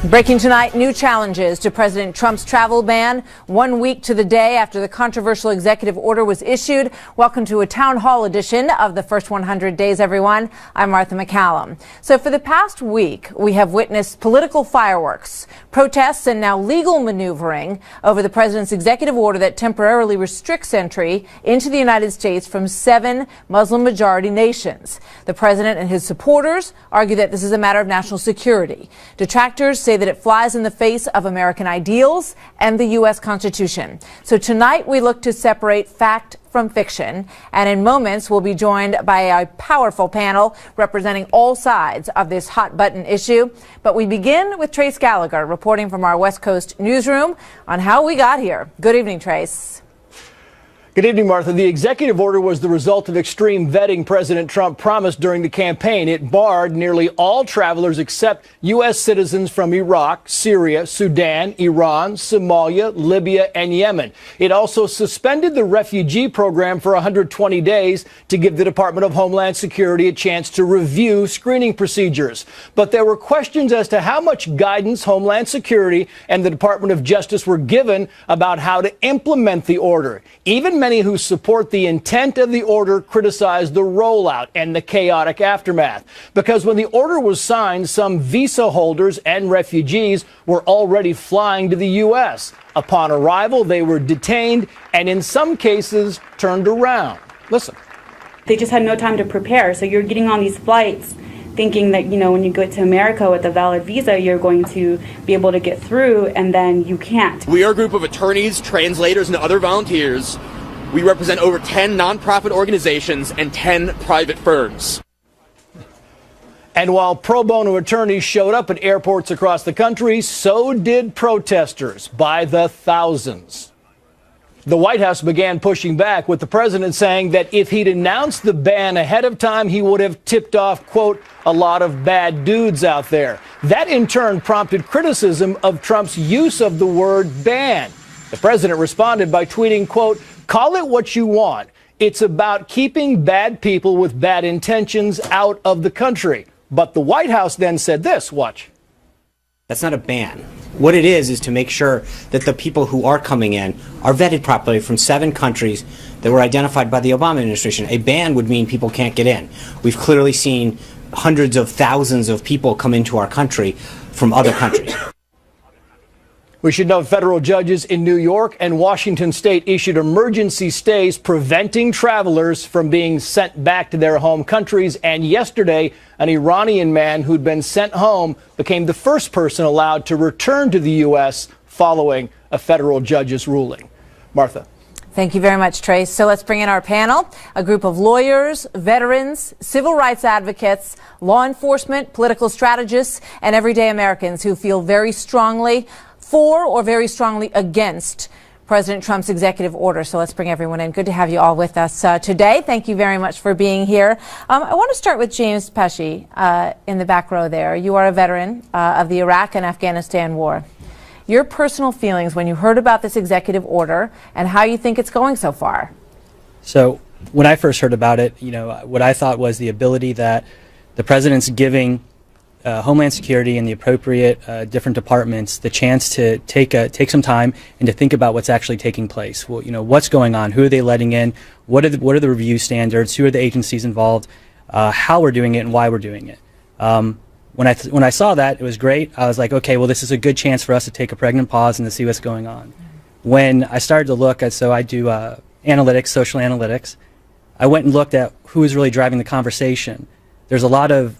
Breaking tonight, new challenges to President Trump's travel ban 1 week to the day after the controversial executive order was issued. Welcome to a town hall edition of the first 100 days, everyone. I'm Martha McCallum. So for the past week, we have witnessed political fireworks, protests, and now legal maneuvering over the president's executive order that temporarily restricts entry into the United States from 7 Muslim-majority nations. The president and his supporters argue that this is a matter of national security. Detractors say that it flies in the face of American ideals and the U.S. Constitution. So tonight we look to separate fact from fiction, and in moments we'll be joined by a powerful panel representing all sides of this hot-button issue. But we begin with Trace Gallagher reporting from our West Coast newsroom on how we got here. Good evening, Trace. Good evening, Martha. The executive order was the result of extreme vetting President Trump promised during the campaign. It barred nearly all travelers except U.S. citizens from Iraq, Syria, Sudan, Iran, Somalia, Libya, and Yemen. It also suspended the refugee program for 120 days to give the Department of Homeland Security a chance to review screening procedures. But there were questions as to how much guidance Homeland Security and the Department of Justice were given about how to implement the order. Even many who support the intent of the order criticize the rollout and the chaotic aftermath. Because when the order was signed, some visa holders and refugees were already flying to the U.S. Upon arrival, they were detained and in some cases turned around. Listen. They just had no time to prepare. So you're getting on these flights thinking that, when you go to America with a valid visa, you're going to be able to get through, and then you can't. We are a group of attorneys, translators, and other volunteers. We represent over 10 nonprofit organizations and 10 private firms. And while pro bono attorneys showed up at airports across the country, so did protesters by the thousands. The White House began pushing back, with the president saying that if he'd announced the ban ahead of time, he would have tipped off, quote, a lot of bad dudes out there. That in turn prompted criticism of Trump's use of the word ban. The president responded by tweeting, quote, call it what you want. It's about keeping bad people with bad intentions out of the country. But the White House then said this, watch. That's not a ban. What it is to make sure that the people who are coming in are vetted properly from 7 countries that were identified by the Obama administration. A ban would mean people can't get in. We've clearly seen hundreds of thousands of people come into our country from other countries. We should note federal judges in New York and Washington state issued emergency stays preventing travelers from being sent back to their home countries. And yesterday, an Iranian man who'd been sent home became the first person allowed to return to the U.S. following a federal judge's ruling. Martha. Thank you very much, Trace. So let's bring in our panel, a group of lawyers, veterans, civil rights advocates, law enforcement, political strategists, and everyday Americans who feel very strongly for or very strongly against President Trump's executive order. So let's bring everyone in. Good to have you all with us today. Thank you very much for being here. I want to start with James Pesci in the back row there. You are a veteran of the Iraq and Afghanistan war. Your personal feelings when you heard about this executive order and how you think it's going so far. So when I first heard about it, what I thought was the ability that the president's giving Homeland Security and the appropriate different departments the chance to take some time and to think about what's actually taking place. Well, what's going on? Who are they letting in? What are the review standards? Who are the agencies involved? How we're doing it and why we're doing it. When I saw that, it was great. I was like, okay, well, this is a good chance for us to take a pregnant pause and to see what's going on. When I started to look at, so I do analytics, social analytics. I went and looked at who is really driving the conversation. There's a lot of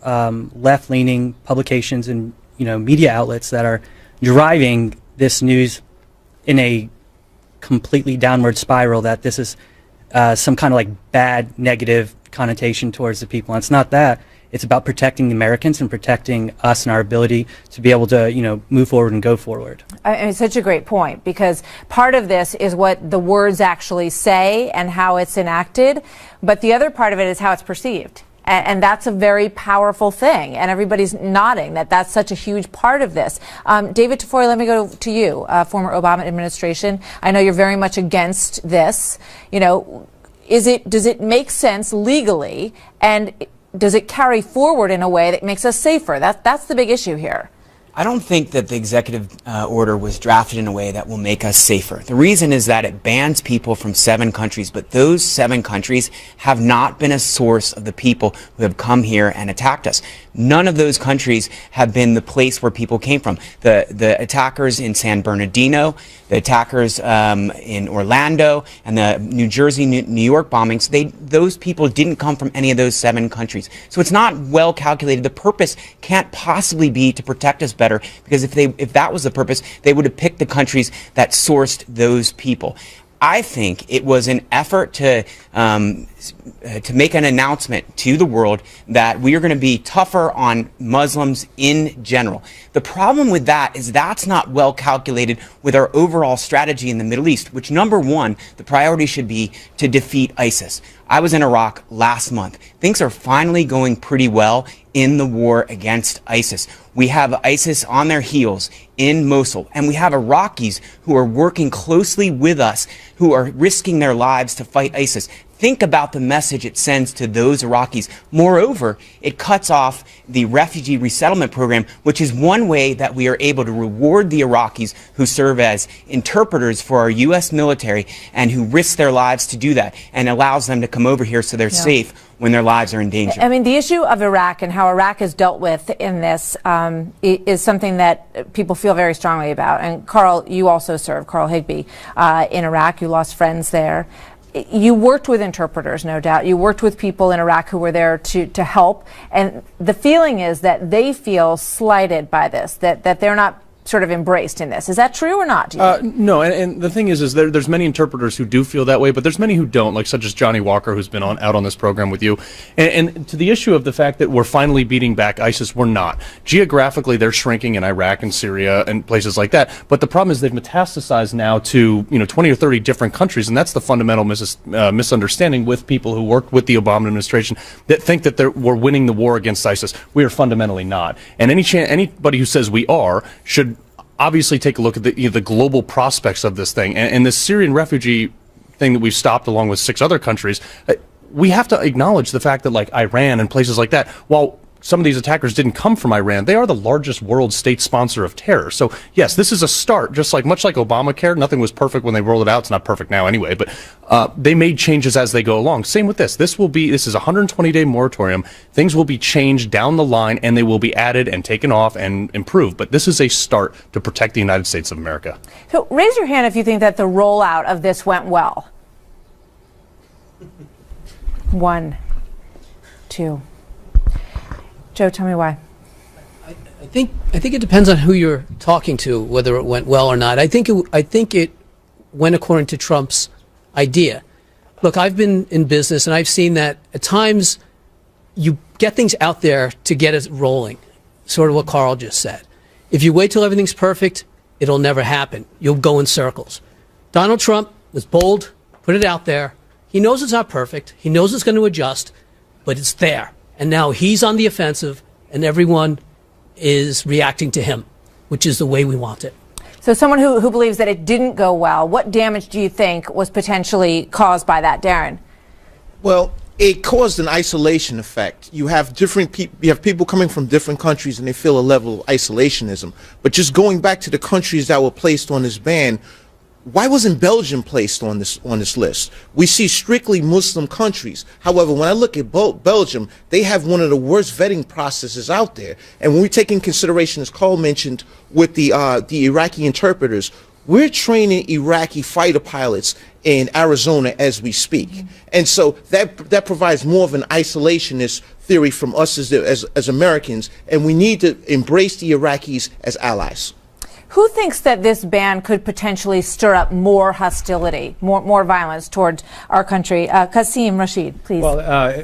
left-leaning publications and media outlets that are driving this news in a completely downward spiral, that this is some kind of like bad, negative connotation towards the people. And it's not that. It's about protecting the Americans and protecting us and our ability to be able to, move forward and go forward. It's such a great point, because part of this is what the words actually say and how it's enacted, but the other part of it is how it's perceived. And that's a very powerful thing. And everybody's nodding that that's such a huge part of this. David Tafoya, let me go to you, former Obama administration. I know you're very much against this. Does it make sense legally, and does it carry forward in a way that makes us safer? That's the big issue here. I don't think that the executive order was drafted in a way that will make us safer. The reason is that it bans people from 7 countries, but those 7 countries have not been a source of the people who have come here and attacked us. None of those countries have been the place where people came from. The attackers in San Bernardino, the attackers in Orlando, and the New Jersey, New York bombings, those people didn't come from any of those 7 countries. So it's not well calculated. The purpose can't possibly be to protect us better, because if that was the purpose, they would have picked the countries that sourced those people. I think it was an effort to make an announcement to the world that we are going to be tougher on Muslims in general. The problem with that is that's not well calculated with our overall strategy in the Middle East, which, number one, the priority should be to defeat ISIS. I was in Iraq last month. Things are finally going pretty well in the war against ISIS. We have ISIS on their heels in Mosul, and we have Iraqis who are working closely with us, who are risking their lives to fight ISIS. Think about the message it sends to those Iraqis. Moreover, it cuts off the refugee resettlement program, which is one way that we are able to reward the Iraqis who serve as interpreters for our U.S. military and who risk their lives to do that, and allows them to come over here so they're safe when their lives are in danger. I mean, the issue of Iraq and how Iraq is dealt with in this is something that people feel very strongly about. And Carl, you also served, Carl Higbie, in Iraq. You lost friends there. You worked with interpreters, no doubt. You worked with people in Iraq who were there to help. And the feeling is that they feel slighted by this, that they're not sort of embraced in this. Is that true or not? Do you think? No, and the thing is there's many interpreters who do feel that way, but there's many who don't, like such as Johnny Walker, who's been out on this program with you. And to the issue of the fact that we're finally beating back ISIS, we're not. Geographically, they're shrinking in Iraq and Syria and places like that. But the problem is they've metastasized now to 20 or 30 different countries, and that's the fundamental misunderstanding with people who worked with the Obama administration that think that we're winning the war against ISIS. We are fundamentally not. And anybody who says we are should obviously take a look at the global prospects of this thing. And this Syrian refugee thing that we've stopped along with 6 other countries, we have to acknowledge the fact that, like Iran and places like that, while some of these attackers didn't come from Iran, they are the largest world state sponsor of terror. So yes, this is a start, much like Obamacare. Nothing was perfect when they rolled it out. It's not perfect now anyway, but they made changes as they go along. Same with this. This is a 120-day moratorium. Things will be changed down the line, and they will be added and taken off and improved. But this is a start to protect the United States of America. So raise your hand if you think that the rollout of this went well. 1, 2. Joe, tell me why. I think it depends on who you're talking to, whether it went well or not. I think it went according to Trump's idea. Look, I've been in business, and I've seen that at times you get things out there to get it rolling, sort of what Carl just said. If you wait till everything's perfect, it'll never happen. You'll go in circles. Donald Trump was bold, put it out there. He knows it's not perfect. He knows it's going to adjust, but it's there. And now he's on the offensive, and everyone is reacting to him, which is the way we want it. So someone who believes that it didn't go well, what damage do you think was potentially caused by that, Darren? Well, it caused an isolation effect. You have people coming from different countries, and they feel a level of isolationism. But just going back to the countries that were placed on this ban, why wasn't Belgium placed on this list? We see strictly Muslim countries. However, when I look at Belgium, they have one of the worst vetting processes out there. And when we take in consideration, as Carl mentioned, with the Iraqi interpreters, we're training Iraqi fighter pilots in Arizona as we speak. And so that provides more of an isolationist theory from us as Americans, and we need to embrace the Iraqis as allies. Who thinks that this ban could potentially stir up more hostility, more violence towards our country? Qasim Rashid, please. Well,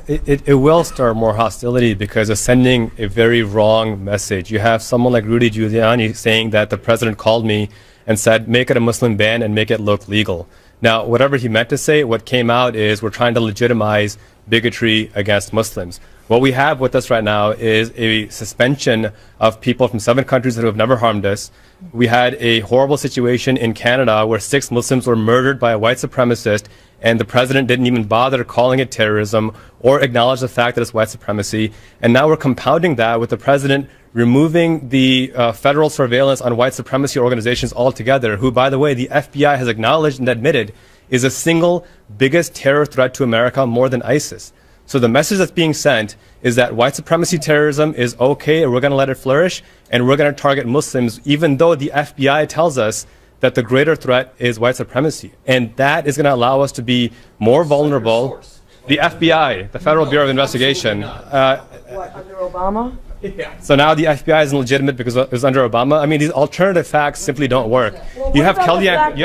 it will stir more hostility because it's sending a very wrong message. You have someone like Rudy Giuliani saying that the president called me and said, make it a Muslim ban and make it look legal. Now, whatever he meant to say, what came out is we're trying to legitimize bigotry against Muslims. What we have with us right now is a suspension of people from 7 countries that have never harmed us. We had a horrible situation in Canada where 6 Muslims were murdered by a white supremacist, and the president didn't even bother calling it terrorism or acknowledge the fact that it's white supremacy. And now we're compounding that with the president removing the federal surveillance on white supremacy organizations altogether, who, by the way, the FBI has acknowledged and admitted is the single biggest terror threat to America, more than ISIS. So the message that's being sent is that white supremacy terrorism is okay, and we're going to let it flourish, and we're going to target Muslims, even though the FBI tells us that the greater threat is white supremacy. And that is going to allow us to be more vulnerable. The FBI, the Federal Bureau of Investigation. What, under Obama? Yeah. So now the FBI isn't legitimate because it was under Obama. I mean, these alternative facts simply don't work. Well, you have Kellyanne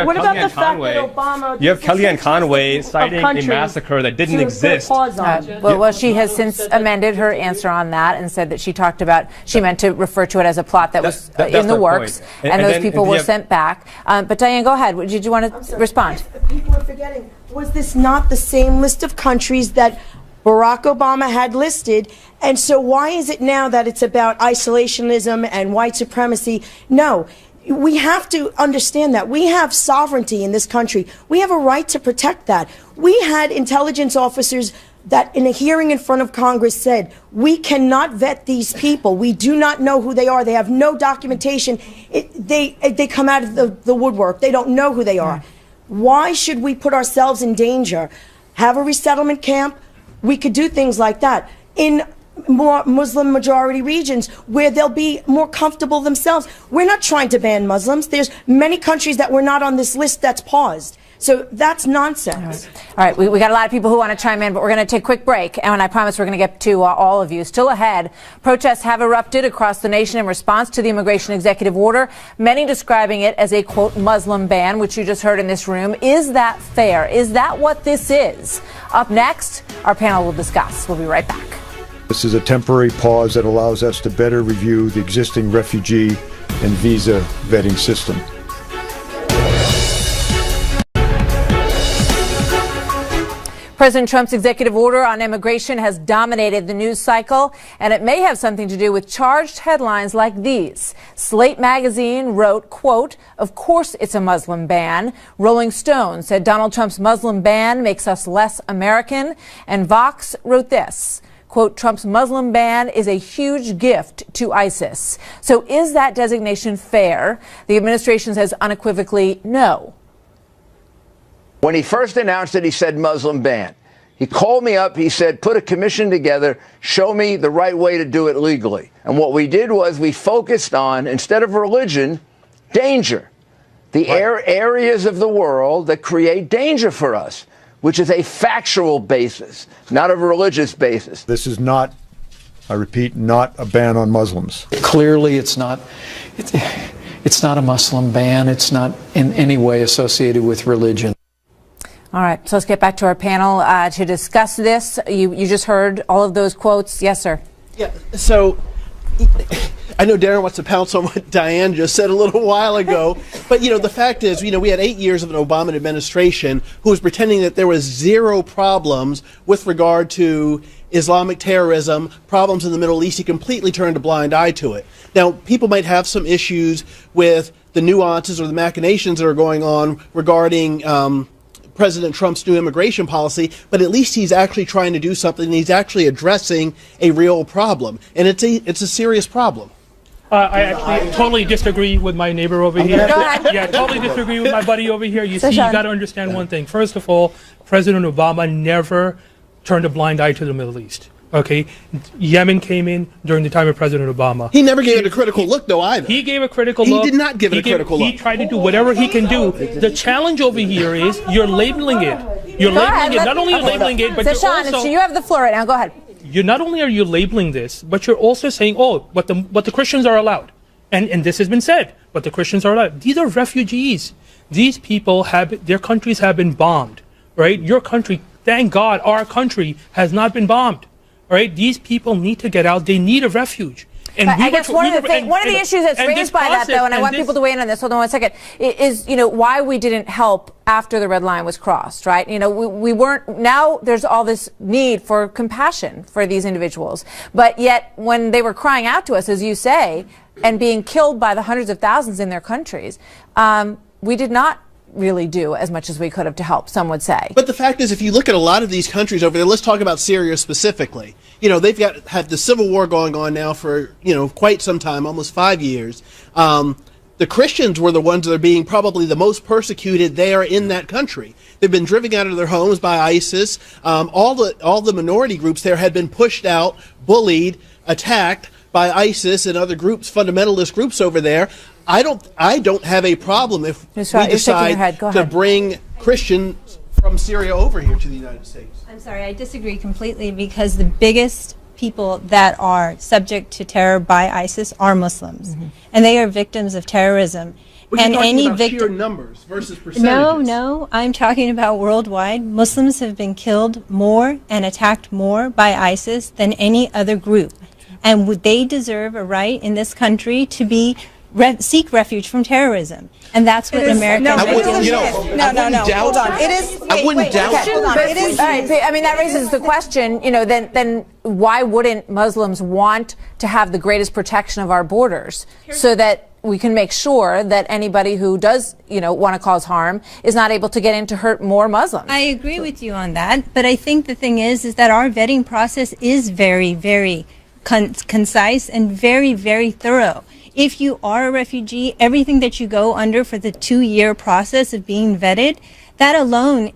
Conway citing a massacre that didn't exist. Well, she has since amended her answer on that and said that she meant to refer to it as a plot that was in the works, and those people were sent back. But Diane, go ahead. Did you want to respond? People are forgetting. Was this not the same list of countries that Barack Obama had listed? And so why is it now that it's about isolationism and white supremacy? No, we have to understand that we have sovereignty in this country. We have a right to protect that. We had intelligence officers that in a hearing in front of Congress said, we cannot vet these people. We do not know who they are. They have no documentation. They come out of the woodwork. They don't know who they are. Why should we put ourselves in danger? Have a resettlement camp? We could do things like that in more Muslim majority regions where they'll be more comfortable themselves. We're not trying to ban Muslims. There's many countries that were not on this list that's paused. So that's nonsense. All right. We got a lot of people who want to chime in, but we're going to take a quick break. And I promise we're going to get to all of you. Still ahead, protests have erupted across the nation in response to the immigration executive order, many describing it as a, quote, Muslim ban, which you just heard in this room. Is that fair? Is that what this is? Up next, our panel will discuss. We'll be right back. This is a temporary pause that allows us to better review the existing refugee and visa vetting system. President Trump's executive order on immigration has dominated the news cycle, and it may have something to do with charged headlines like these. Slate magazine wrote, quote, "Of course it's a Muslim ban." Rolling Stone said Donald Trump's Muslim ban makes us less American. And Vox wrote this, quote, "Trump's Muslim ban is a huge gift to ISIS." So is that designation fair? The administration says unequivocally no. When he first announced it, he said Muslim ban. He called me up. He said, put a commission together, show me the right way to do it legally. And what we did was we focused on, instead of religion, danger. The areas of the world that create danger for us, which is a factual basis, not a religious basis. This is not, I repeat, not a ban on Muslims. Clearly, it's not a Muslim ban. It's not in any way associated with religion. All right, so let's get back to our panel to discuss this. You just heard all of those quotes. Yes, sir. Yeah, so I know Darren wants to pounce on what Diane just said a little while ago, but, the fact is, we had 8 years of an Obama administration who was pretending that there was zero problems with regard to Islamic terrorism, problems in the Middle East. He completely turned a blind eye to it. Now, people might have some issues with the nuances or the machinations that are going on regarding President Trump's new immigration policy, but at least he's actually trying to do something. He's actually addressing a real problem, and it's a serious problem. I actually totally disagree with my neighbor over here. Yeah, totally disagree with my buddy over here. You see, you got to understand one thing. First of all, President Obama never turned a blind eye to the Middle East. Okay, Yemen came in during the time of President Obama. He never gave it a critical look, though, either. He gave a critical look. He did not give it a critical look. He tried to do whatever he can do. The challenge over here is you're labeling it. You're labeling it. Not only are you labeling it, but you're also... you have the floor right now. Go ahead. You're not only are you labeling this, but you're also saying, but the Christians are allowed. And this has been said, but the Christians are allowed. These are refugees. These people their countries have been bombed, right? Your country, thank God, our country has not been bombed. All right, these people need to get out. They need a refuge. And I guess one of the issues that's raised by that, though, and I want people to weigh in on this. Hold on one second. Is why we didn't help after the red line was crossed, right? We weren't. Now there's all this need for compassion for these individuals, but yet when they were crying out to us, as you say, and being killed by the hundreds of thousands in their countries, we did not really do as much as we could have to help, some would say. But the fact is, if you look at a lot of these countries over there, let's talk about Syria specifically. You know, they've had the civil war going on now for, you know, quite some time, almost 5 years. The Christians were the ones that are being probably the most persecuted there in that country. They've been driven out of their homes by ISIS. All the minority groups there had been pushed out, bullied, attacked by ISIS and other groups, fundamentalist groups over there. I don't have a problem if we decide to bring Christians from Syria over here to the United States. I'm sorry, I disagree completely, because the biggest people that are subject to terror by ISIS are Muslims, and they are victims of terrorism. But and you're talking any about victim, sheer numbers versus percentages. no, I'm talking about worldwide. Muslims have been killed more and attacked more by ISIS than any other group, and they deserve a right in this country to be seek refuge from terrorism, and that's what America. No, is hold on. It is. I wouldn't doubt. Hold on. It is. All right, I mean, that raises the question, you know, then why wouldn't Muslims want to have the greatest protection of our borders so that we can make sure that anybody who does, you know, want to cause harm is not able to get in to hurt more Muslims? I agree with you on that, but I think the thing is that our vetting process is very, very concise and very, very thorough. If you are a refugee, everything that you go under for the 2-year process of being vetted, that alone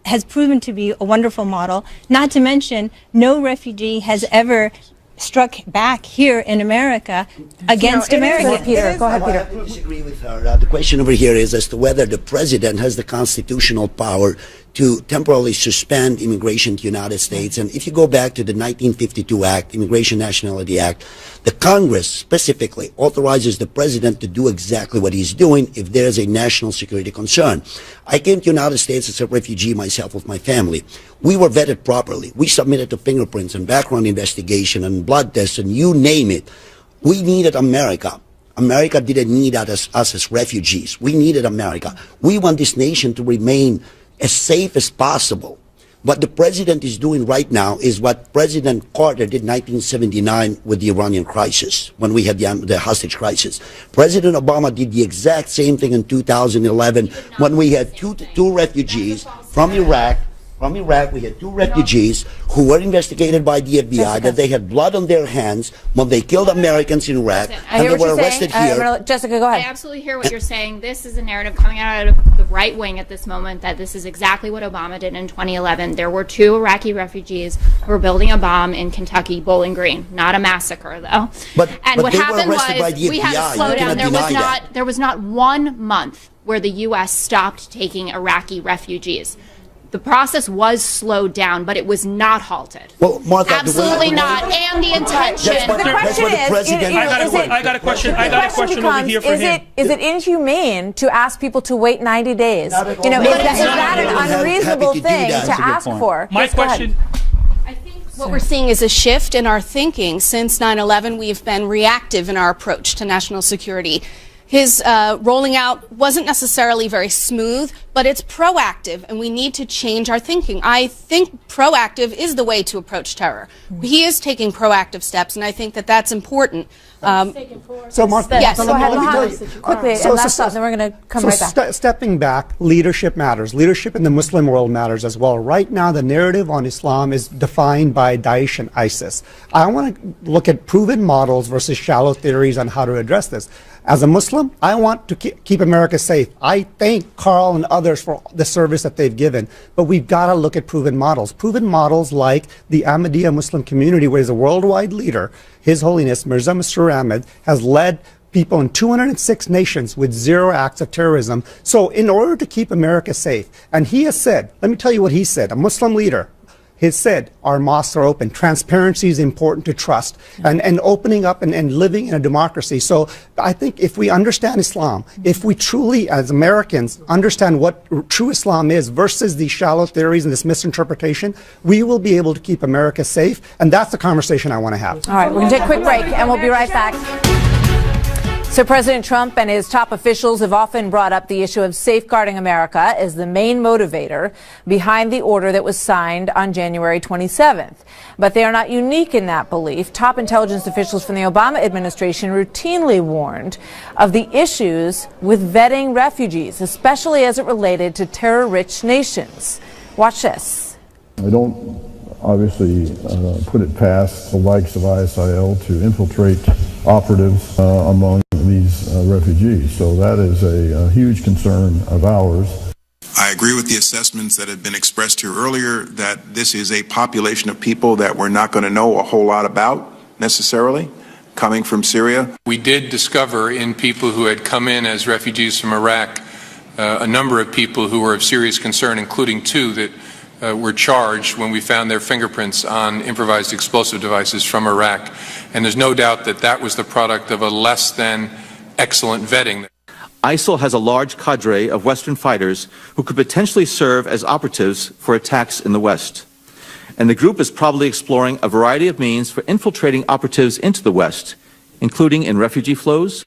has proven to be a wonderful model. Not to mention, no refugee has ever struck back here in America against Americans. Peter, go ahead, Peter. I disagree with her. The question over here is as to whether the president has the constitutional power to temporarily suspend immigration to the United States. And if you go back to the 1952 Act, Immigration Nationality Act, the Congress specifically authorizes the president to do exactly what he's doing if there is a national security concern. I came to the United States as a refugee myself with my family. We were vetted properly. We submitted to fingerprints and background investigation and blood tests and you name it. We needed America. America didn't need us as refugees. We needed America. We want this nation to remain as safe as possible. What the president is doing right now is what President Carter did in 1979 with the Iranian crisis, when we had the hostage crisis. President Obama did the exact same thing in 2011 when we had two refugees from Iraq. From Iraq, we had 2 refugees who were investigated by the FBI that they had blood on their hands when they killed Americans in Iraq, and they were arrested here. Jessica, go ahead. I absolutely hear what you're saying. This is a narrative coming out of the right wing at this moment that this is exactly what Obama did in 2011. There were 2 Iraqi refugees who were building a bomb in Kentucky, Bowling Green. Not a massacre, though. But what happened was we had a slowdown. There was not 1 month where the U.S. stopped taking Iraqi refugees. The process was slowed down, but it was not halted. Well, Martha, absolutely not. And the intention. The question is, I got a question over here for him. Is it inhumane to ask people to wait 90 days? You know, is that an unreasonable thing to ask for? My question. What we're seeing is a shift in our thinking. Since 9/11, we've been reactive in our approach to national security. His rolling out wasn't necessarily very smooth, but it's proactive, and we need to change our thinking. I think proactive is the way to approach terror. He is taking proactive steps, and I think that that's important. So, Martha, yes, go ahead, quickly, and last thought, then we're going to come right back. Stepping back, leadership matters. Leadership in the Muslim world matters as well. Right now, the narrative on Islam is defined by Daesh and ISIS. I want to look at proven models versus shallow theories on how to address this. As a Muslim, I want to keep America safe. I thank Carl and others for the service that they've given, but we've got to look at proven models. Proven models like the Ahmadiyya Muslim community, where he's a worldwide leader. His Holiness Mirza Masroor Ahmad has led people in 206 nations with 0 acts of terrorism. So in order to keep America safe, and he has said, let me tell you what he said, a Muslim leader, he said, our mosques are open. Transparency is important to trust and opening up and living in a democracy. So I think if we understand Islam, if we truly, as Americans, understand what true Islam is versus these shallow theories and this misinterpretation, we will be able to keep America safe. And that's the conversation I want to have. All right, we're going to take a quick break and we'll be right back. So President Trump and his top officials have often brought up the issue of safeguarding America as the main motivator behind the order that was signed on January 27th. But they are not unique in that belief. Top intelligence officials from the Obama administration routinely warned of the issues with vetting refugees, especially as it related to terror-rich nations. Watch this. I don't obviously put it past the likes of ISIL to infiltrate operatives among these refugees. So that is a huge concern of ours. I agree with the assessments that have been expressed here earlier that this is a population of people that we're not going to know a whole lot about necessarily coming from Syria. We did discover in people who had come in as refugees from Iraq a number of people who were of serious concern, including two that were charged when we found their fingerprints on improvised explosive devices from Iraq. And there's no doubt that that was the product of a less than excellent vetting. ISIL has a large cadre of Western fighters who could potentially serve as operatives for attacks in the West. And the group is probably exploring a variety of means for infiltrating operatives into the West, including in refugee flows.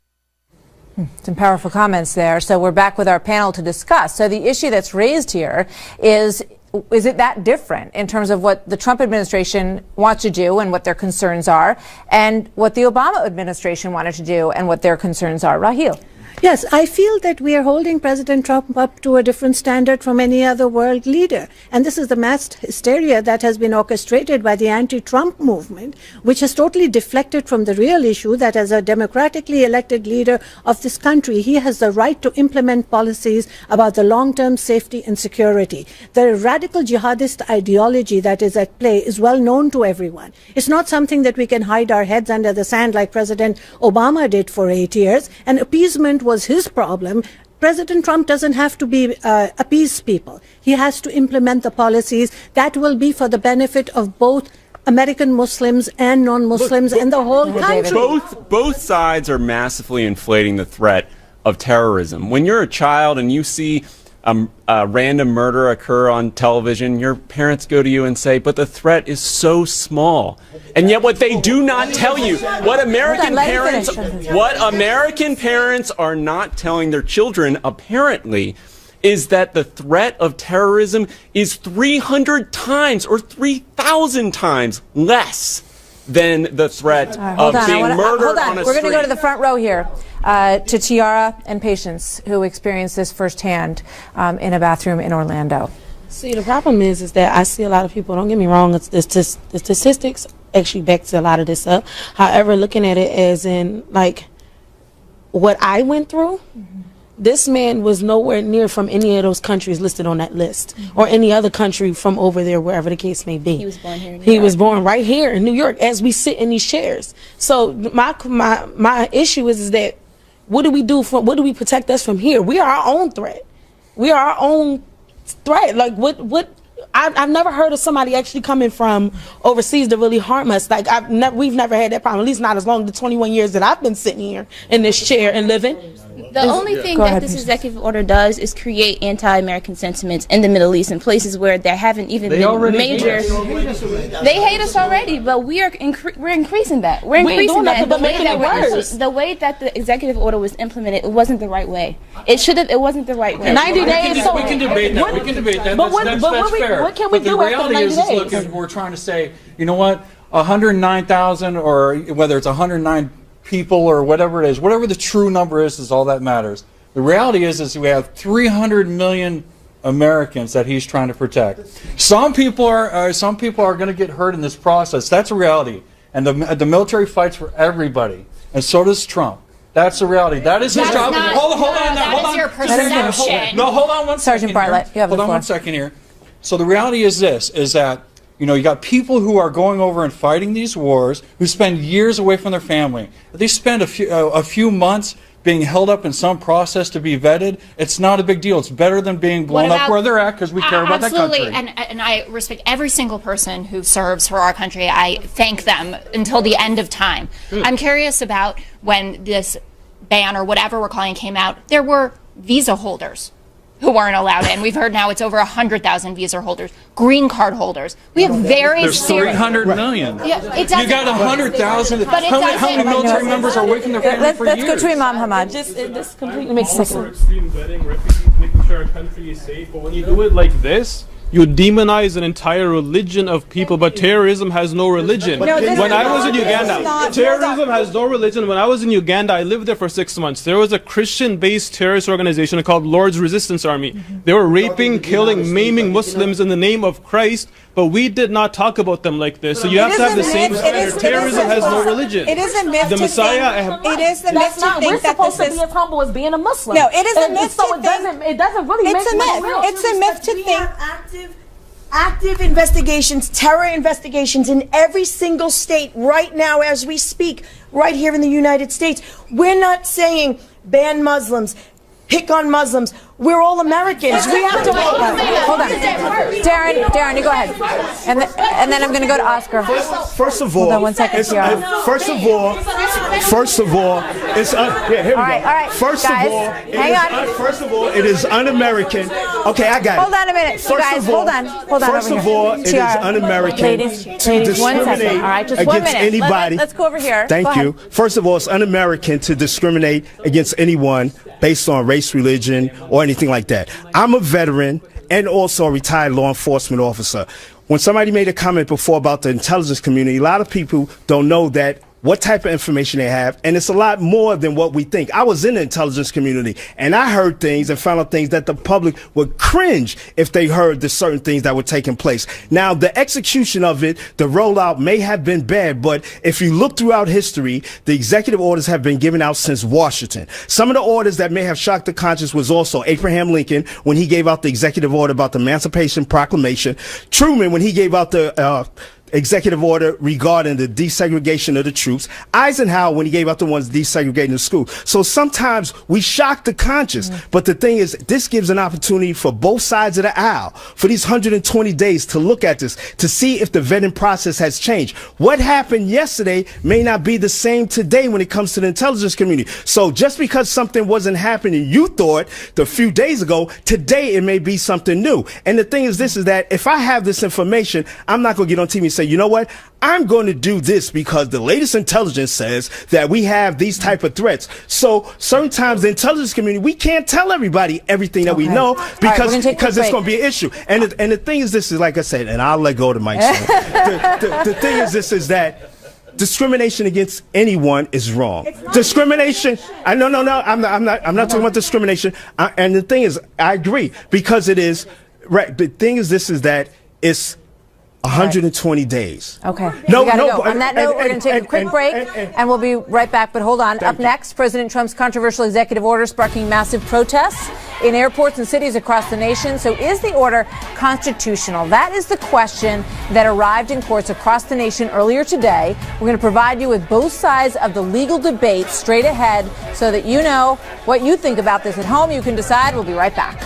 Some powerful comments there. So we're back with our panel to discuss. So the issue that's raised here is it that different in terms of what the Trump administration wants to do and what their concerns are, and what the Obama administration wanted to do and what their concerns are? Raheel. Yes, I feel that we are holding President Trump up to a different standard from any other world leader. And this is the mass hysteria that has been orchestrated by the anti-Trump movement, which has totally deflected from the real issue that as a democratically elected leader of this country, he has the right to implement policies about the long-term safety and security. The radical jihadist ideology that is at play is well known to everyone. It's not something that we can hide our heads under the sand like President Obama did for 8 years. And appeasement was his problem. President Trump doesn't have to be appease people. He has to implement the policies that will be for the benefit of both American Muslims and non-Muslims and the whole country. Both sides are massively inflating the threat of terrorism. When you're a child and you see a random murder occur on television, your parents go to you and say, but the threat is so small. And yet what they do not tell you, what American parents are not telling their children, apparently, is that the threat of terrorism is 300 times or 3,000 times less than the threat of being murdered on a street. We're going to go to the front row here to Tiara and Patience, who experienced this firsthand in a bathroom in Orlando. See, the problem is that I see a lot of people, don't get me wrong, the statistics actually backs a lot of this up. However, looking at it as in, like, what I went through, this man was nowhere near from any of those countries listed on that list, or any other country from over there, wherever the case may be. He was born here in New He York. was born right here in New York as we sit in these chairs. So my issue is that what do we do what do we protect us from here? We are our own threat. We are our own threat. Like what I've never heard of somebody actually coming from overseas to really harm us. Like we've never had that problem, at least not as long as the 21 years that I've been sitting here in this chair and living. The only thing that this executive order does is create anti-American sentiments in the Middle East in places where there haven't even been major. They hate us already, but we're increasing that. We're increasing that. The way that the executive order was implemented, it wasn't the right way. It wasn't the right way. 90 days. We can debate that. We can debate that. That's fair. What can we do after 90 days? The reality is, look, we're trying to say, you know what, 109,000 or whether it's 109 people or whatever it is, whatever the true number is all that matters. The reality is we have 300 million Americans that he's trying to protect. Some people are going to get hurt in this process. That's a reality. And the military fights for everybody, and so does Trump. That's the reality. That is his job. Hold on. That is your perception. No, hold on one second. Sergeant Bartlett, you have the floor. Hold on 1 second here. So the reality is this: is that you got people who are going over and fighting these wars, who spend years away from their family. They spend a few months being held up in some process to be vetted. It's not a big deal. It's better than being blown up where they're at because we care about that country. Absolutely, and I respect every single person who serves for our country. I thank them until the end of time. Good. I'm curious about when this ban or whatever we're calling it came out, there were visa holders who weren't allowed in. We've heard now it's over 100,000 visa holders, green card holders. We have very There's 300 million. Yeah, it you got 100,000. How many military members are waiting their family for years? Let's go to Imam Hamad. This completely makes sense. Extreme vetting, refugees, making sure our country is safe. But when you do it like this, you demonize an entire religion of people, but terrorism has no religion. When I was in Uganda, terrorism has no religion. When I was in Uganda, I lived there for 6 months. There was a Christian-based terrorist organization called Lord's Resistance Army. They were raping, killing, maiming Muslims in the name of Christ, but we did not talk about them like this. So you have to have the same standard. Terrorism has no religion. It is a myth the to Messiah. It is a myth to think that supposed to be as humble as being a Muslim. No, it is a myth so to think. it doesn't really make It's a myth. real. It's a myth to think. Active investigations, terror investigations in every single state right now as we speak, right here in the United States. We're not saying ban Muslims, pick on Muslims. We're all Americans. We have to hold on. Darren, you go ahead. And then I'm going to go to Oscar. First of all, hold on 1 second, first of all, it's here we go. All right, first guys, of all, hang on. First of all, it is un-American. Okay, I got it. Hold on a minute, you guys. Hold on. First of all, it is un-American ladies, to 1 second. discriminate All right, just 1 against minute. anybody. Let's go over here. Thank go you. Ahead. First of all, it's un-American to discriminate against anyone based on race, religion, or anything like that. I'm a veteran and also a retired law enforcement officer. When somebody made a comment before about the intelligence community, a lot of people don't know that what type of information they have, and it's a lot more than what we think. I was in the intelligence community, and I heard things and found out things that the public would cringe if they heard the certain things that were taking place. Now, the execution of it, the rollout may have been bad, but if you look throughout history, the executive orders have been given out since Washington. Some of the orders that may have shocked the conscience was also Abraham Lincoln, when he gave out the executive order about the Emancipation Proclamation, Truman, when he gave out the executive order regarding the desegregation of the troops, Eisenhower when he gave out the ones desegregating the school. So sometimes we shock the conscience, but the thing is, this gives an opportunity for both sides of the aisle for these 120 days to look at this, to see if the vetting process has changed. What happened yesterday may not be the same today when it comes to the intelligence community. So just because something wasn't happening you thought a few days ago, today it may be something new. And the thing is this, is that if I have this information, I'm not going to get on TV and say, you know what, I'm going to do this because the latest intelligence says that we have these type of threats. So certain times the intelligence community, we can't tell everybody everything that we know because it's going to be an issue. And the thing is this, is like I said, and I'll let go of the mic. The thing is this, is that discrimination against anyone is wrong. Discrimination. I'm not talking about discrimination. And the thing is, I agree, because it is right. The thing is this, is that it's 120 days. Okay. On that note, we're going to take a quick break, and we'll be right back. But hold on. Up next, President Trump's controversial executive order sparking massive protests in airports and cities across the nation. So is the order constitutional? That is the question that arrived in courts across the nation earlier today. We're going to provide you with both sides of the legal debate straight ahead so that you know what you think about this at home. You can decide. We'll be right back.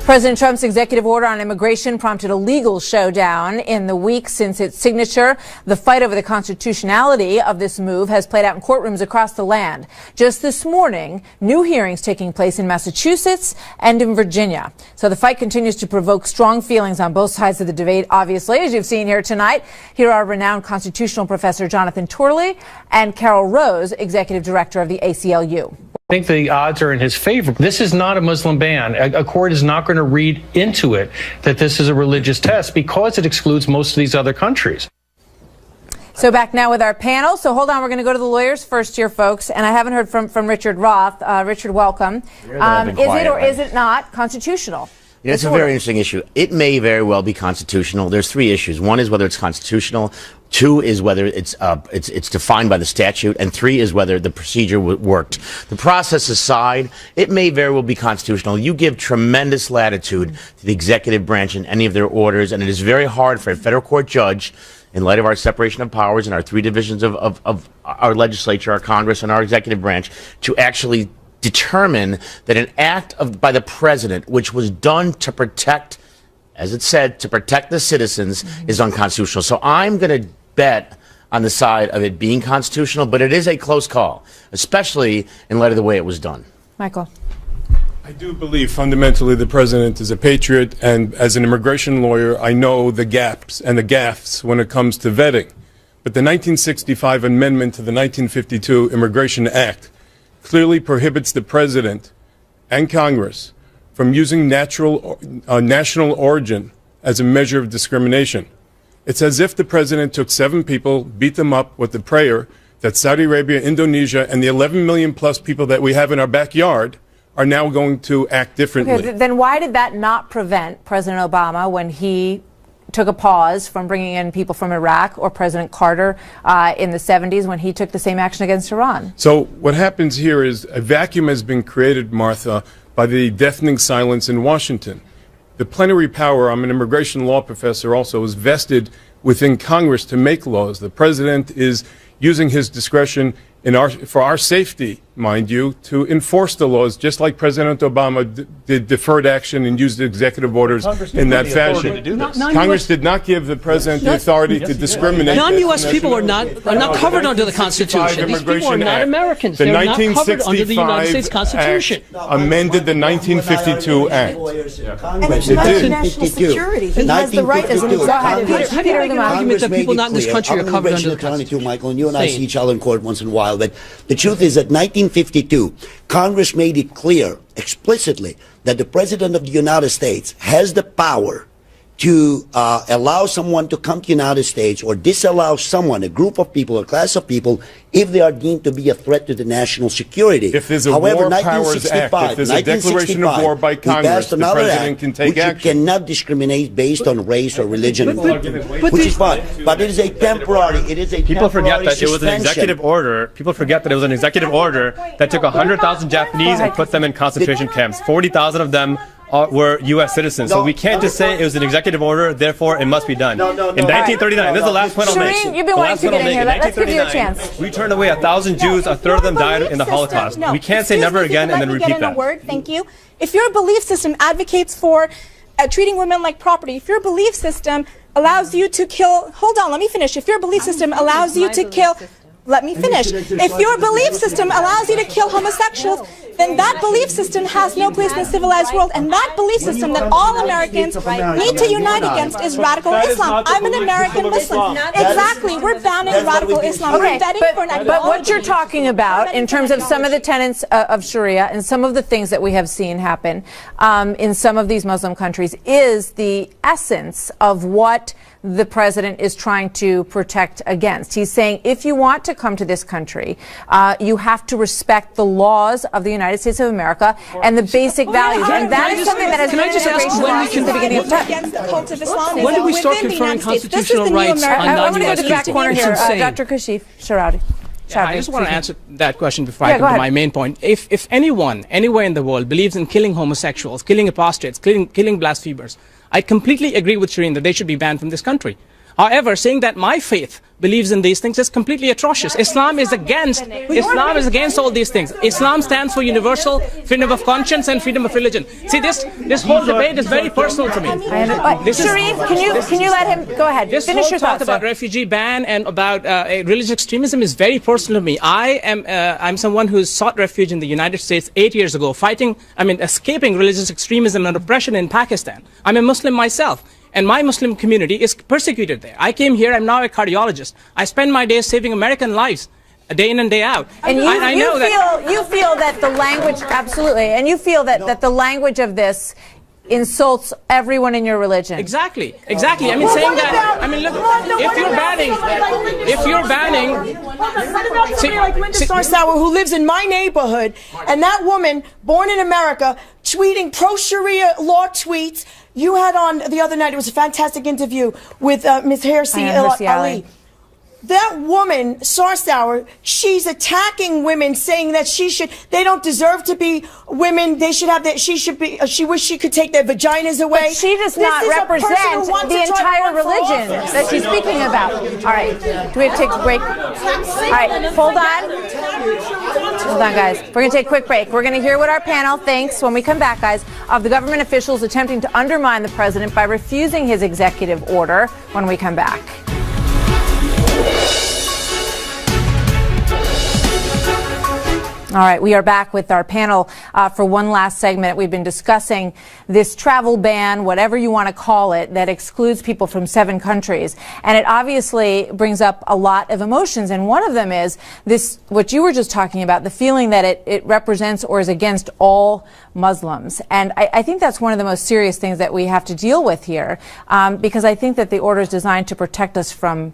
President Trump's executive order on immigration prompted a legal showdown in the week since its signature. The fight over the constitutionality of this move has played out in courtrooms across the land. Just this morning, new hearings taking place in Massachusetts and in Virginia. So the fight continues to provoke strong feelings on both sides of the debate, obviously, as you've seen here tonight. Here are renowned constitutional professor Jonathan Turley and Carol Rose, executive director of the ACLU. I think the odds are in his favor. This is not a Muslim ban. A court is not going to read into it that this is a religious test because it excludes most of these other countries. So back now with our panel. So hold on, we're going to go to the lawyers first here, folks. And I haven't heard from Richard Roth. Richard, welcome. Is it or is it not constitutional? Yeah, it's a very interesting issue. It may very well be constitutional. There's three issues. One is whether it's constitutional. Two is whether it's defined by the statute. And three is whether the procedure worked. The process aside, it may very well be constitutional. You give tremendous latitude to the executive branch in any of their orders, and it is very hard for a federal court judge, in light of our separation of powers and our three divisions of our legislature, our Congress, and our executive branch, to actually determine that an act by the president, which was done to protect, as it said, to protect the citizens, is unconstitutional. So I'm going to bet on the side of it being constitutional, but it is a close call, especially in light of the way it was done. Michael. I do believe fundamentally the president is a patriot, and as an immigration lawyer, I know the gaps and the gaffes when it comes to vetting. But the 1965 amendment to the 1952 Immigration Act clearly prohibits the president and Congress from using national origin as a measure of discrimination. It's as if the president took 7 people, beat them up with the prayer that Saudi Arabia, Indonesia, and the 11 million plus people that we have in our backyard are now going to act differently. Okay, then why did that not prevent President Obama when he took a pause from bringing in people from Iraq, or President Carter in the 70s when he took the same action against Iran? So what happens here is a vacuum has been created, Martha, by the deafening silence in Washington. The plenary power, I'm an immigration law professor also, is vested within Congress to make laws. The president is using his discretion for our safety, mind you, to enforce the laws, just like President Obama did deferred action and used executive orders in that fashion. Congress did not give the president the authority to discriminate. Non-U.S. people are not covered under the Constitution. These people are not Americans. They're not covered under the United States Constitution. Amended the 1952 Act. And it's about national security. He has the right as an executive. How do you make an argument that people not in this country are covered under the Constitution? Michael, and you and I see each other in court once in a while, but the truth is that 1952, Congress made it clear explicitly that the President of the United States has the power to allow someone to come to the United States or disallow someone, a group of people, a class of people, if they are deemed to be a threat to the national security. If there's a War Powers Act, if there's a declaration of war by Congress, the president can take action. You cannot discriminate based on race or religion, which is fine. But it is a temporary. It is a people forget that suspension. it was an executive order. People forget that it was an executive order that took 100,000 Japanese and put them in concentration camps. 40,000 of them were U.S. citizens. So we can't just say it was an executive order, therefore it must be done. In 1939, this is the last point I'll make. Shireen, you've been wanting to get in here. Let's give you a chance. We turned away 1,000 Jews, a third of them died in the Holocaust. We can't say never again and then repeat that. Thank you. If your belief system advocates for treating women like property, if your belief system allows you to kill, hold on, let me finish. If your belief system allows you to kill, let me finish. If your belief system allows you to kill homosexuals, then that belief system has no place in the civilized world. And that belief system that all Americans need to unite against is radical Islam. I'm an American Muslim. Exactly. We're banning radical Islam. Okay, We're betting for an ideology. but what you're talking about in terms of some of the tenets of Sharia and some of the things that we have seen happen in some of these Muslim countries is the essence of what the president is trying to protect against. He's saying if you want to come to this country, you have to respect the laws of the United States of America and the basic values. And that is something that has been operationalized since the beginning of time. When did we start conferring constitutional rights on I want to go to the back corner here. insane. Dr. Kashif Sharadi. Yeah, I just want to answer that question before I come to my main point. If anyone, anywhere in the world, believes in killing homosexuals, killing apostates, killing blasphemers, I completely agree with Shireen that they should be banned from this country. However, saying that my faith believes in these things is completely atrocious. Islam is against all these things. Islam stands for universal freedom of conscience and freedom of religion. See, this whole debate is very personal to me. Shireen, can you let him go ahead? This Finish whole your talk thoughts, about refugee ban and about religious extremism is very personal to me. I'm someone who sought refuge in the United States 8 years ago, escaping religious extremism and oppression in Pakistan. I'm a Muslim myself. And my Muslim community is persecuted there. I came here, I'm now a cardiologist. I spend my days saving American lives, day in and day out. And you feel that the language, absolutely, and you feel that the language of this insults everyone in your religion. Exactly. I mean, saying that, I mean, look, if you're banning, like Linda Sarsour, who lives in my neighborhood, and that woman, born in America, tweeting pro-Sharia law tweets. You had on the other night, it was a fantastic interview with Ms. Hirsi Ali. That woman, Sarsour, she's attacking women, saying that they don't deserve to be women. They should have that. She wish she could take their vaginas away. But she does not represent the entire religion that she's speaking about. All right, do we have to take a break? All right, hold on, guys. We're going to take a quick break. We're going to hear what our panel thinks when we come back, guys, of the government officials attempting to undermine the president by refusing his executive order when we come back. All right, we are back with our panel for one last segment. We've been discussing this travel ban, whatever you want to call it, that excludes people from 7 countries. And it obviously brings up a lot of emotions. And one of them is this, what you were just talking about, the feeling that it represents or is against all Muslims. And I think that's one of the most serious things that we have to deal with here, because I think that the order is designed to protect us from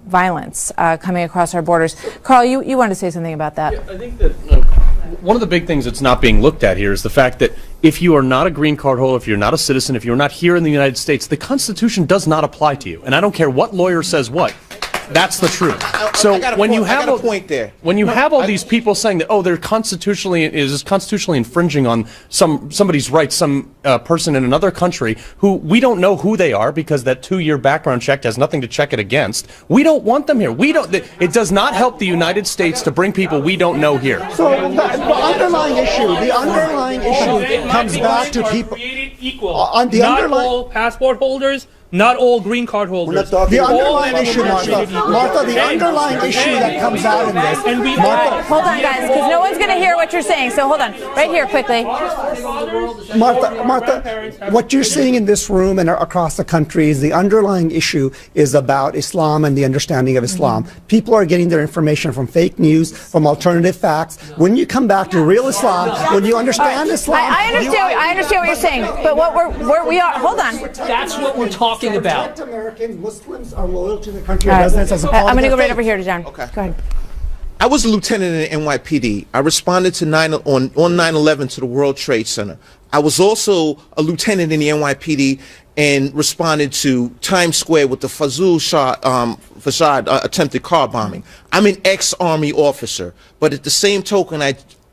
violence coming across our borders. Carl, you wanted to say something about that. Yeah, I think that one of the big things that's not being looked at here is the fact that if you are not a green card holder, if you're not a citizen, if you're not here in the United States, the Constitution does not apply to you. And I don't care what lawyer says what. That's the truth. So when you have all these people saying that, oh, they're constitutionally infringing on somebody's rights, some person in another country who we don't know who they are because that 2-year background check has nothing to check it against. We don't want them here. It does not help the United States to bring people we don't know here. So the underlying issue comes back to people. Equal. Not all passport holders. Not all green card holders. The underlying issue, Martha, the underlying issue that comes out in this. Hold on, guys, because no one's going to hear what you're saying. So hold on, right here, quickly. Martha, what you're seeing in this room and across the country is the underlying issue is about Islam and the understanding of Islam. People are getting their information from fake news, from alternative facts. When you come back to real Islam, when you understand Islam, I understand what you're saying, but hold on. That's what we're talking about. American Muslims are loyal to the country of residence as a part of I'm going to go their right over here to John. Okay. Go ahead. I was a lieutenant in the NYPD. I responded to on 9/11 to the World Trade Center. I was also a lieutenant in the NYPD and responded to Times Square with the Fazul Fashad attempted car bombing. I'm an ex-Army officer, but at the same token,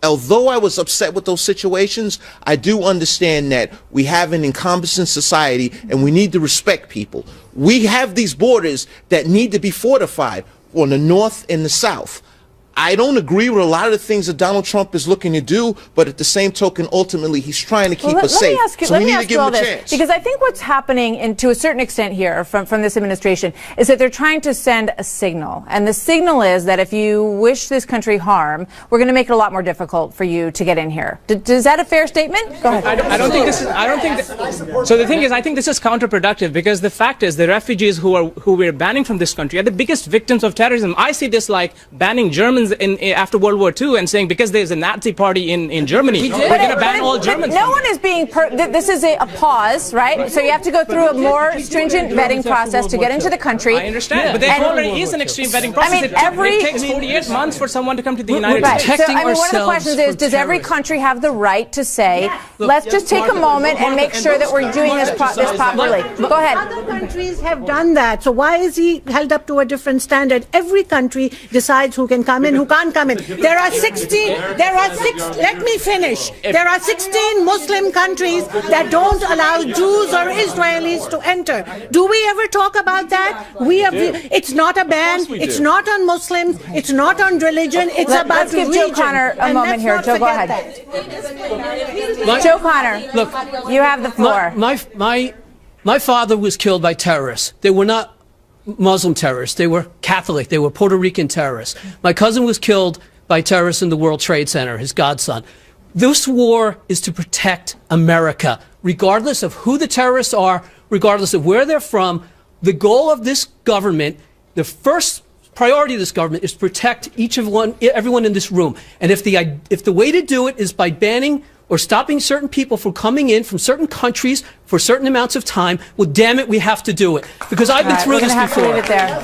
although I was upset with those situations, I do understand that we have an incompetent society and we need to respect people. We have these borders that need to be fortified on the north and the south. I don't agree with a lot of the things that Donald Trump is looking to do, but at the same token, ultimately, he's trying to keep us safe. So we need to give him a chance. Because I think what's happening, to a certain extent here from this administration, is that they're trying to send a signal. And the signal is that if you wish this country harm, we're going to make it a lot more difficult for you to get in here. Is that a fair statement? Go ahead. I don't think this is. So the thing is, I think this is counterproductive because the fact is the refugees who we're banning from this country are the biggest victims of terrorism. I see this like banning Germans after World War II and saying because there's a Nazi party in Germany, we're going to ban all Germans. No one is being. This is a pause, right? So you have to go through a more stringent vetting process to get into the country. I understand, but there already is an extreme vetting process. I mean, it takes 48 months for someone to come to the United States. So, one of the questions is, does every country have the right to say, let's just take a moment and make sure that we're doing this properly? Go ahead. Other countries have done that. So why is he held up to a different standard? Every country decides who can come in, who can't come in. There are 16, let me finish. There are 16 Muslim countries that don't allow Jews or Israelis to enter. Do we ever talk about that? It's not a ban. It's not on Muslims. It's not on religion. It's about religion. Let's give Joe Connor a moment here. Joe, go ahead. Joe Connor, look, you have the floor. My father was killed by terrorists. They were not Muslim terrorists. They were Catholic. They were Puerto Rican terrorists. My cousin was killed by terrorists in the World Trade Center, his godson. This war is to protect America, regardless of who the terrorists are, regardless of where they're from. The goal of this government, the first priority of this government is to protect everyone in this room. And if the way to do it is by banning or stopping certain people from coming in from certain countries for certain amounts of time, well, damn it, we have to do it. Because I've been through this before. Leave it there.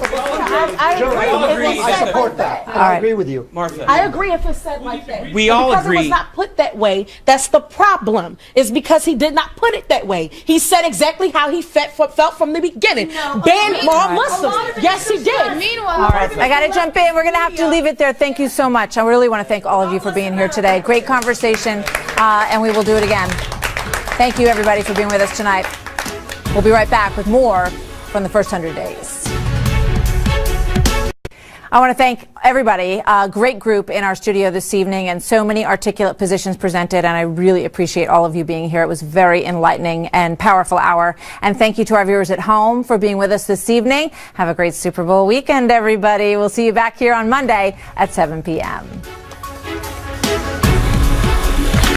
I support that. I agree with you. Martha. I agree if it's said like that. We all because agree. Because it was not put that way, that's the problem. Is because he did not put it that way. He said exactly how he felt from the beginning. Ban all Muslims. Yes, he did. Meanwhile, all right, I got to jump in. We're going to have to leave it there. Thank you so much. I really want to thank all of you for being here today. Great conversation, and we will do it again. Thank you, everybody, for being with us tonight. We'll be right back with more from the first 100 days. I want to thank everybody, a great group in our studio this evening and so many articulate positions presented, and I really appreciate all of you being here. It was a very enlightening and powerful hour. And thank you to our viewers at home for being with us this evening. Have a great Super Bowl weekend, everybody. We'll see you back here on Monday at 7 p.m.